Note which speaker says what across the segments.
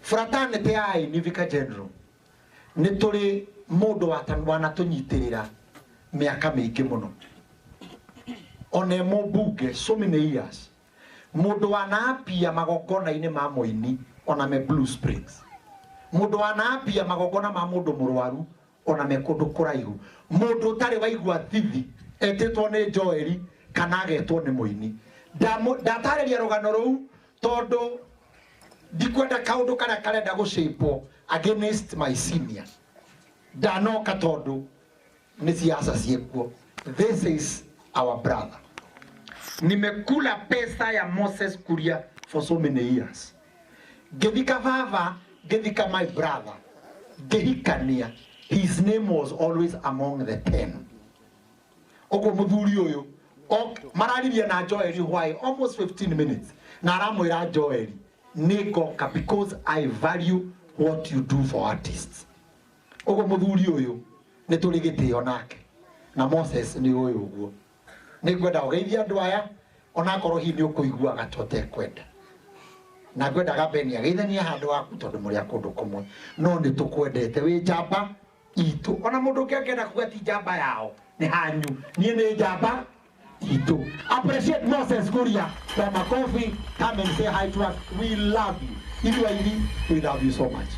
Speaker 1: fraternity ai ni Vicar General ni tuli mundu wana tunyitirira miaka mingi muno one mo buge so many years mundu wana apia magogona ine ma moini ona me Blue Springs mundu wana apia magogona ma mundu murwaru ona me kundu kuraihu mundu tari waigua thithi etitwo ni Joeli kana agetwo ni muini ndatareria rugano ruu tondu ndikwenda kaundu kana karenda gucipo against my senior ndanoka tondu ni siasa ciekuo. This is our brother. Nimekula pesa ya Moses Kuria for so many years. Gedika Vava, Gedika my brother. Gehikania, his name was always among the 10. Oko muthuri uyu, marariria na Joeli why almost 15 minutes. Na aramwira Joeli, nigoka because I value what you do for artists. Oko muthuri uyu, nitũrigitio nake. Na Moses ni uyu uguo. Nĩngwenda ũgeithia andũ aya ona korwo hihi nĩ ũkũiguaga tote kwenda. Na ngwendaga Beni ageithanie handũ haku tondũ mũrĩ kũndũ kũmwe. No nĩ tũkwendete wĩ njamba itu. Ona mũndũ ũngĩ angĩenda kuga ti njamba yao nĩ hanyu. Niĩ nĩ njamba itu. Appreciate Moses Kuria kwa makofi. Come and say hi to us. We love you. Ili waili, we love you so much.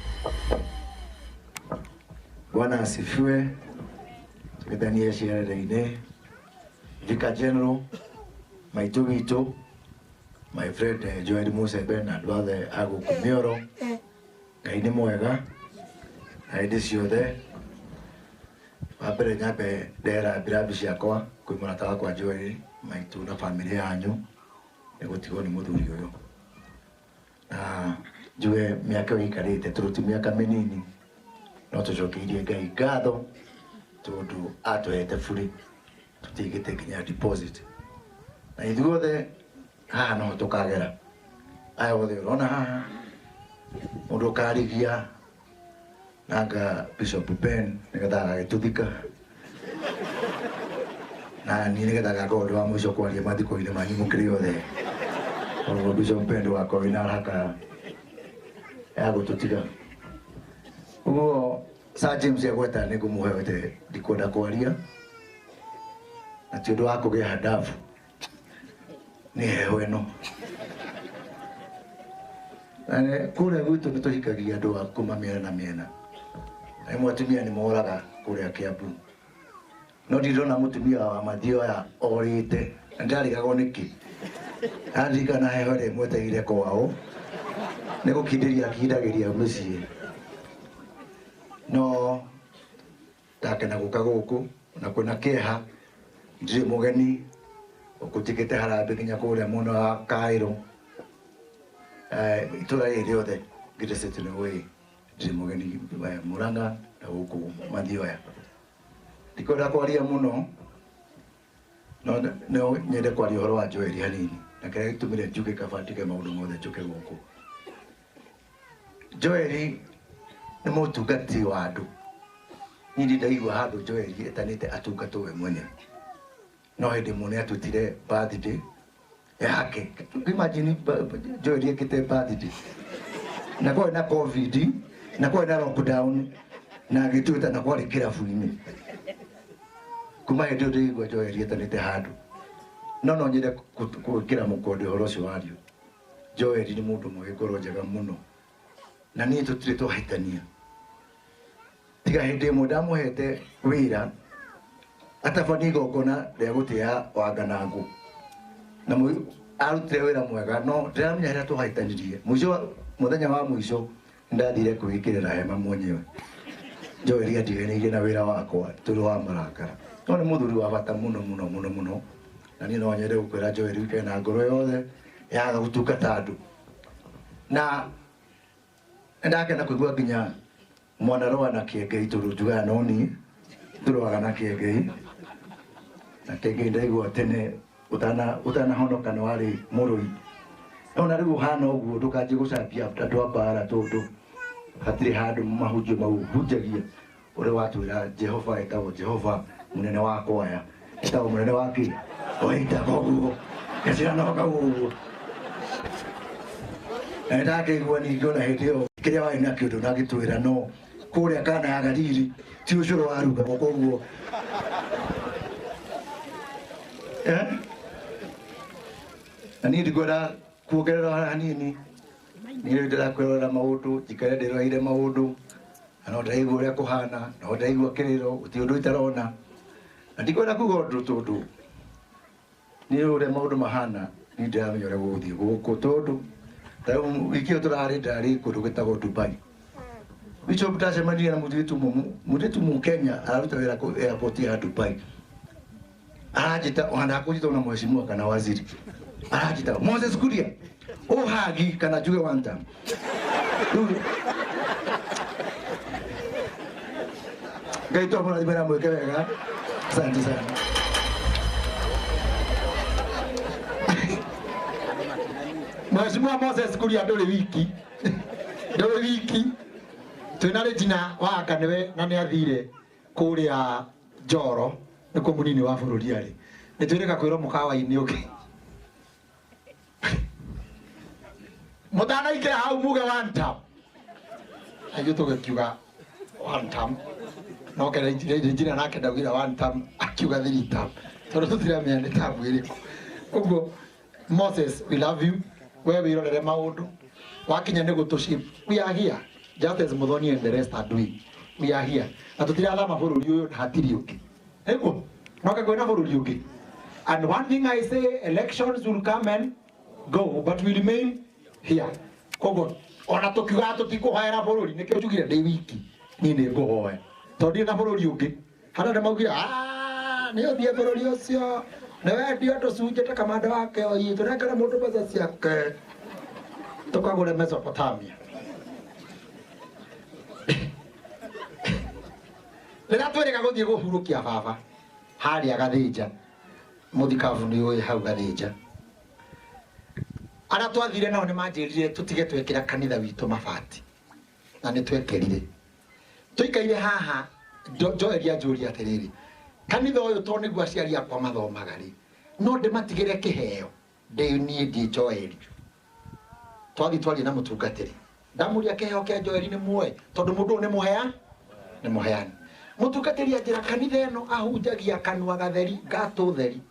Speaker 2: Bwana asifiwe. Tukidania sherehe ine. Vicar General, my two, my friend Joel Musa Bernard, brother Agu Kumioro, Kaini Moega, I this you there. Wapere nyape dera birabishi yakoa, kuimonatawa kwa Joel, my two na familia anyo, negotigo ni muthuri uyo. Jue miaka wikarite, turuti miaka minini, no tucokiirie Ngai ngatho, tondu atuhete buri. Tutigite kinya deposit na ithuothe haha no tukagera aya wothe urona haha mundu karigia nanga Bishop Ben nigetha agituthika na ni nigetha gakondo wa mwisho kwaria mathiko-ini manyu mukiri othe oguo Bishop Ben wako wina haraka ya gututiga uguo Sir James agweta ni ngumuhe wete ndikwenda kwaria na tiondo wako ge hadafu ni heho eno kule gwitu nituhikagia andu kuma miena na miena na mutumia ni moraga kule Kiambu no ndirona mutumia wa mathio ya orite ndarigagwo niki andirikana heho ri mweteire kwao ni gukindiria kindagiria mucii no ndakena guka guku na kwina kieha ndiri mugeni ukutikite harambe nginya kuria muno wa Cairo itura iri othe ngirecetire we ndiri mugeni Murang'a na guku Mathioya ndikwenda kwaria muno no nyende kwaria uhoro wa Joeli hanini na kĩrĩa gĩtũmire njuge kaba ndige maũndũ mothe njuke gũkũ. Joeli nĩ mũtungati wa andũ. Niĩ ndaigua handũ Joeli etanĩte atungatwo we mwene. No hĩndĩ mũne atutire birthday yake. Imagine Joeli ekĩte birthday. Na kwa na COVID, na kwa na lockdown, na agĩtuĩta na kwarĩ kĩrabu-inĩ. Kuma hĩndĩ ĩyo ndaigua Joeli etanĩte handũ. No nyende gwĩkĩra mũkonde ũhoro ũcio wario. Joeli nĩ mũndũ mwega ngoro njega mũno. Na niĩ tũtirĩ twahĩtania. Tiga hĩndĩ ĩmwe ndamũhete wĩra atabani igongona rĩa gũtĩa Wanganangũ. Na arutire wĩra mwega no ndiramenya harĩa twahĩtanirie. Mũico mũthenya wa mũico ndathire kwĩkĩrĩra hema mwenyewe. Joeli andiganĩirie na wĩra wakwa tũrĩ wa marakara. No nĩ mũthuri wa bata mũno. Na niĩ no nyende gũkwĩra Joeli wĩkare na ngoro yothe yaga gũtungata andũ. Na ndakena kũigua nginya mwanarũa na Kĩengei tondũ njugaga no niĩ tũrũaga na Kĩengei. Na Kĩengei ndaigua tene ũtanahonoka nĩ warĩ mũrũi. Ona rĩu ũhana ũguo ndũkanjie gũcambia andũ a mbara tondũ hatirĩ handũ mahunjio mau hunjagia ũrĩa watwĩra Jehova etagwo Jehova mũnene wa kwaya etagwo mũnene wa kĩ oita koguo gacira no kaguo ndakĩigua ningĩ ona hĩndĩ ĩyo kĩrĩa warĩ na kĩndũ na gĩtwĩra no kũrĩa kana ya Galili ti ũcũrũ warugagwo koguo na niĩ ndikwenda kuongerera hanini niĩ ndĩrakwĩrorera maũndũ njikare ndĩroreire maũndũ na no ndaigua ũrĩa kũhana no ndaigua kĩrĩro gũtirĩ ũndũ itarona na ndikwenda kuga ũndũ tondũ niĩ ũrĩa maũndũ mahana niĩ ndĩramenya ũrĩa gũgũthiĩ gũkũ tondũ wiki ĩyo tũrarĩ ndarĩ kũndũ gwĩtagwo Dubai. Bishop ndacemanirie na mũirĩtu Mũkenya araruta wĩra airport ya Dubai. Aranjĩta ona kũnjĩta na mheshimiwa kana waziri. Aranjĩta Moses Kuria hagi kana njuge one time. Ngai tũmũrathime na mwĩke wega. Asante sana. Mheshimiwa Moses Kuria ndũrĩ wiki twina Regina Wanga niwe na nĩ athire kũrĩa Njoro nĩkuo mũnini wa bũrũri arĩ nĩ twĩrĩga kwĩrwo mũkawa-inĩ ũngĩ mũtanaingĩra hau muge one time aigũ tũgĩkiuga one time no Regina nake ndaugire one time akiuga three time tondũ tũtiramenya nĩ tamu ĩrĩkũ ũguo Moses we love you we wirorere maũndũ wakinya nĩ gũtũship we are here just as Muthoni and the rest are doing we are here na tutirathama bũrũri ũyũ na hatirĩ ũngĩ nĩguo no kakwĩna bũrũri ũngĩ and one thing I say elections will come and go but we remain here koguo ona tũkiuga tũtikũhoera bũrũri nĩkĩo njugire ndĩ wiki niĩ nĩ ngũhoya tondũ ndirĩ na bũrũri ũngĩ hana nĩ maugire nĩ ũthiĩ bũrũri ũcio nĩ wendio tũcunjĩ ta kamanda wake oyi tũnengere mũndũ mbeca ciake tũkagũre Mesopotamia rĩrĩa twĩrĩga gũthiĩ kũhurũkia baba harĩa Gathĩnja mũthikabu nĩ ũĩ hau Gathĩnja arĩa twathire nao nĩ manjĩrire tũtige twekĩra kanitha witũ mabati na nĩ twekĩrire tũikaire haha Joel anjũria atĩrĩrĩ kanitha ũyũ to nĩguo aciari akwa mathomaga rĩ no ndĩmatigĩre kĩheo niĩ ndĩ Joel twathi na mũtungatĩri ndamũria kĩheo kĩa Joel nĩ muoe tondũ mũndũ ũyũ nĩ mũheani mũtungatĩri anjĩra kanitha ĩno ahunjagia kanua gatheri ngatũ theri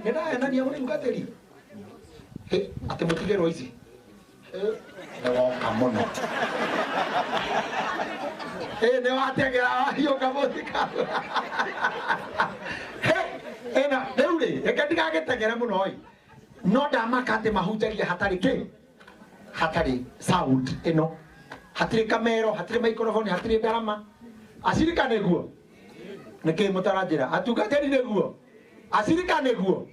Speaker 2: nĩ ndahenania mũtungatĩri atĩ mũtigĩrwo ici nĩ woka mũno nĩ wategera wahiũka mũthikabu rĩu rĩ reke ndigagĩtegere mũno ĩ no ndamaka atĩ mahunjagia hatarĩ sound ĩno hatirĩ kamero hatirĩ microphone hatirĩ ndarama acirika nĩguo nĩkĩ mũtaranjĩra atungatĩri nĩguo acirika nĩguo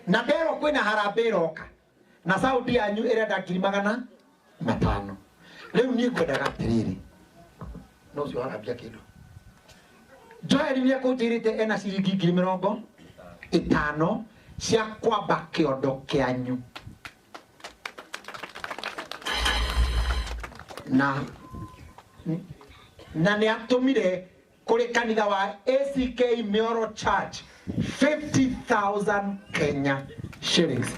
Speaker 2: na ndero kwĩna harambĩ iroka na sound yanyu ĩrenda 500,000 rĩu niĩ ngwendaga atĩrĩrĩ no ũcio harambia kĩndũ Joel nĩ ekũnjĩrĩte ena ciringi 50,000 cia kwamba kĩondo kĩanyu na nĩ atũmire kũrĩ kanitha wa ACK Mioro Church 50,000 Kenya shillings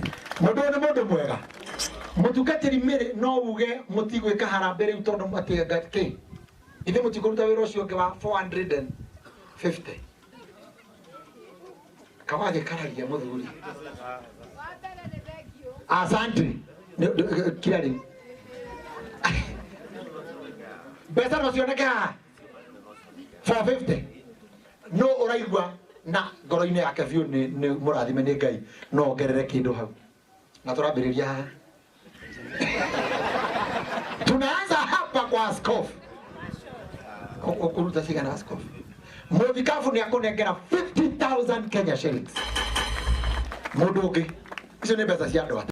Speaker 2: mũndũ nĩ mũndũ mwega mũtungatĩri mĩrĩ no uge mũtigwĩka harambĩ rĩu tondũ matienga kĩ ithe mũtikũruta wĩra ũcio ũngĩ wa 450 kawaje karagia mũthuri asante kirari mbeca no cioneke haha 450 no ũraigua na ngoro-inĩ yake biũ nĩ mũrathime nĩ Ngai no ongerere kĩndũ hau na tũrambĩrĩria haha tunaanza hapa kwa askofu ukuruta cigana askofu mũthikabu nĩ akũnengera 50,000 Kenya shillings mũndũ ũngĩ icio nĩ mbeca cia andũ